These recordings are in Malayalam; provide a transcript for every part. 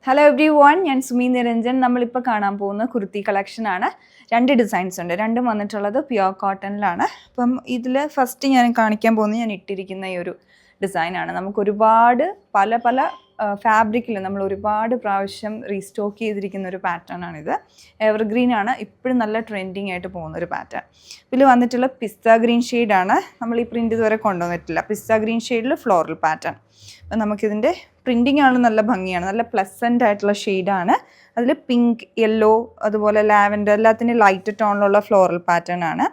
ഹലോ എവ്രി വൺ, ഞാൻ സുമി നിരഞ്ജൻ. നമ്മളിപ്പോൾ കാണാൻ പോകുന്ന കുർത്തി കളക്ഷനാണ്. 2 ഡിസൈൻസ് ഉണ്ട്. രണ്ടും വന്നിട്ടുള്ളത് പ്യുവർ കോട്ടണിലാണ്. അപ്പം ഇതിൽ ഫസ്റ്റ് ഞാൻ കാണിക്കാൻ പോകുന്നത് ഞാൻ ഇട്ടിരിക്കുന്ന ഈ ഒരു ഡിസൈനാണ്. നമുക്ക് ഒരുപാട് പല ഫാബ്രിക്കിൽ നമ്മൾ ഒരുപാട് പ്രാവശ്യം റീസ്റ്റോക്ക് ചെയ്തിരിക്കുന്ന ഒരു പാറ്റേൺ ആണിത്. എവർഗ്രീൻ ആണ്, ഇപ്പോഴും നല്ല ട്രെൻഡിങ് ആയിട്ട് പോകുന്ന ഒരു പാറ്റേൺ. ഇതിൽ വന്നിട്ടുള്ള പിസ്ത ഗ്രീൻ ഷെയ്ഡാണ്. നമ്മൾ ഈ പ്രിൻറ്റ് ഇതുവരെ കൊണ്ടുവന്നിട്ടില്ല. പിസ്ത ഗ്രീൻ ഷെയ്ഡിൽ ഫ്ലോറൽ പാറ്റേൺ. അപ്പം നമുക്കിതിൻ്റെ പ്രിൻറ്റിംഗ് ആണ് നല്ല ഭംഗിയാണ്, നല്ല പ്ലസൻ്റ് ആയിട്ടുള്ള ഷെയ്ഡാണ്. അതിൽ പിങ്ക്, യെല്ലോ, അതുപോലെ ലാവൻഡർ എല്ലാത്തിനും ലൈറ്റ് ടോണിലുള്ള ഫ്ലോറൽ പാറ്റേൺ ആണ്.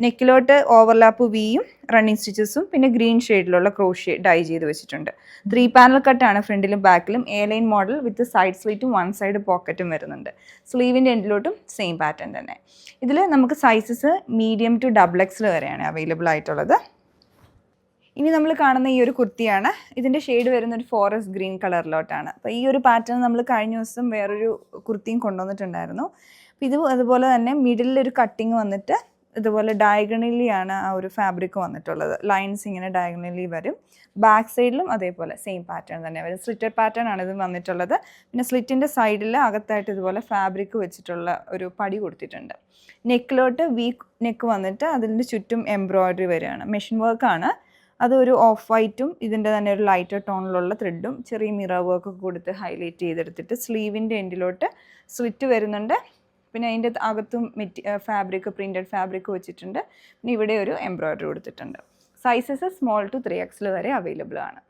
നെക്കിലോട്ട് ഓവർലാപ്പ് വിയും റണ്ണിങ് സ്റ്റിച്ചസും പിന്നെ ഗ്രീൻ ഷെയ്ഡിലുള്ള ക്രോഷ്യ ഡൈ ചെയ്ത് വെച്ചിട്ടുണ്ട്. 3 പാനൽ കട്ടാണ് ഫ്രണ്ടിലും ബാക്കിലും. A line model with side സ്ലിറ്റും 1 സൈഡ് പോക്കറ്റും വരുന്നുണ്ട്. സ്ലീവിൻ്റെ എൻഡിലോട്ടും സെയിം പാറ്റേൺ തന്നെ. ഇതിൽ നമുക്ക് സൈസസ് മീഡിയം ടു XXL വരെയാണ് അവൈലബിൾ ആയിട്ടുള്ളത്. ഇനി നമ്മൾ കാണുന്ന ഈ ഒരു കുർത്തിയാണ്. ഇതിൻ്റെ ഷെയ്ഡ് വരുന്ന ഒരു ഫോറസ്റ്റ് ഗ്രീൻ കളറിലോട്ടാണ്. അപ്പോൾ ഈ ഒരു പാറ്റേൺ നമ്മൾ കഴിഞ്ഞ ദിവസം വേറൊരു കുർത്തിയും കൊണ്ടുവന്നിട്ടുണ്ടായിരുന്നു. അപ്പോൾ ഇത് അതുപോലെ തന്നെ മിഡിലൊരു കട്ടിങ് വന്നിട്ട് ഇതുപോലെ ഡയഗണലി ആണ് ആ ഒരു ഫാബ്രിക് വന്നിട്ടുള്ളത്. ലൈൻസ് ഇങ്ങനെ ഡയഗണലി വരും. ബാക്ക് സൈഡിലും അതേപോലെ സെയിം പാറ്റേൺ തന്നെ വരും. സ്ലിറ്റഡ് പാറ്റേൺ ആണ് ഇത് വന്നിട്ടുള്ളത്. പിന്നെ സ്ലിറ്റിൻ്റെ സൈഡിൽ അകത്തായിട്ട് ഇതുപോലെ ഫാബ്രിക് വെച്ചിട്ടുള്ള ഒരു പടി കൊടുത്തിട്ടുണ്ട്. നെക്കിലോട്ട് വി നെക്ക് വന്നിട്ട് അതിൻ്റെ ചുറ്റും എംബ്രോയ്ഡറി വരികയാണ്. മെഷീൻ വർക്കാണ്. അതൊരു ഓഫ് വൈറ്റും ഇതിൻ്റെ തന്നെ ഒരു ലൈറ്റർ ടോണിലുള്ള ത്രെഡും ചെറിയ മിറർ വർക്ക് കൊടുത്ത് ഹൈലൈറ്റ് ചെയ്തെടുത്തിട്ട് സ്ലീവിൻ്റെ എൻഡിലോട്ട് സ്ലിറ്റ് വരുന്നുണ്ട്. പിന്നെ അതിൻ്റെ അകത്തും ഫാബ്രിക് പ്രിൻറ്റഡ് ഫാബ്രിക് വെച്ചിട്ടുണ്ട്. പിന്നെ ഇവിടെ ഒരു എംബ്രോയ്ഡറി കൊടുത്തിട്ടുണ്ട്. സൈസസ് സ്മോൾ ടു 3XL വരെ അവൈലബിൾ ആണ്.